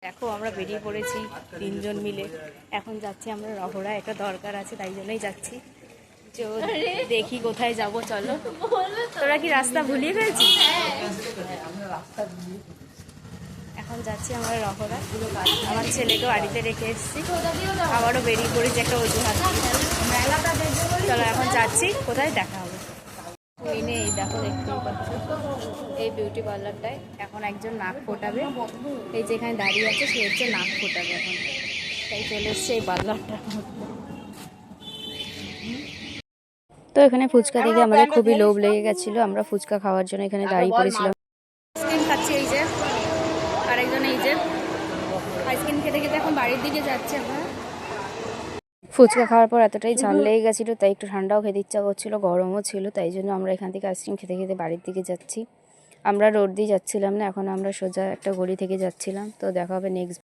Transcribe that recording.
দেখো আমরা বেরিয়ে পড়েছি তিনজন মিলে। এখন যাচ্ছি আমরা রহরা, একটা দরকার আছে তাই জন্যই যাচ্ছি। তো দেখি কোথায় যাব, চলো। তোরা কি রাস্তা ভুলিয়ে ফেলছিস? এখন যাচ্ছি আমরা রহরা, আমার ছেলেকে বাড়িতে রেখে এসেছি, আবারও বেরিয়ে পড়েছি একটা অজুহাত। চলো এখন যাচ্ছি, কোথায় দেখা হবে। এই নে, এই দেখো, দেখতেই পাচ্ছ এই বিউটি পার্লারটায় এখন একজন নাক ফোটাবে। এই যেখানে দাঁড়িয়ে আছে সে হচ্ছে নাক ফোটাবে এখন, তাই চলে এসছে এই পার্লারটার মধ্যে। তো এখানে ফুচকা দেখে আমাদের খুবই লোভ লেগে গেছিলো, আমরা ফুচকা খাওয়ার জন্য এখানে দাঁড়িয়ে পড়েছিলাম। আইসক্রিম খাচ্ছি এই যে, আরেকজন এই যে আইসক্রিম খেতে খেতে এখন বাড়ির দিকে যাচ্ছে আমরা। ফুচকা খাওয়ার পর এতটাই ঝাল লেগে গেছিলো, তাই একটু ঠান্ডাও খেতে ইচ্ছা করছিলো, গরমও ছিল, তাই জন্য আমরা এখান থেকে আইসক্রিম খেতে খেতে বাড়ির দিকে যাচ্ছি। আমরা রোড দিয়ে যাচ্ছিলাম না, এখন আমরা সোজা একটা গলি থেকে যাচ্ছিলাম। তো দেখা হবে নেক্সট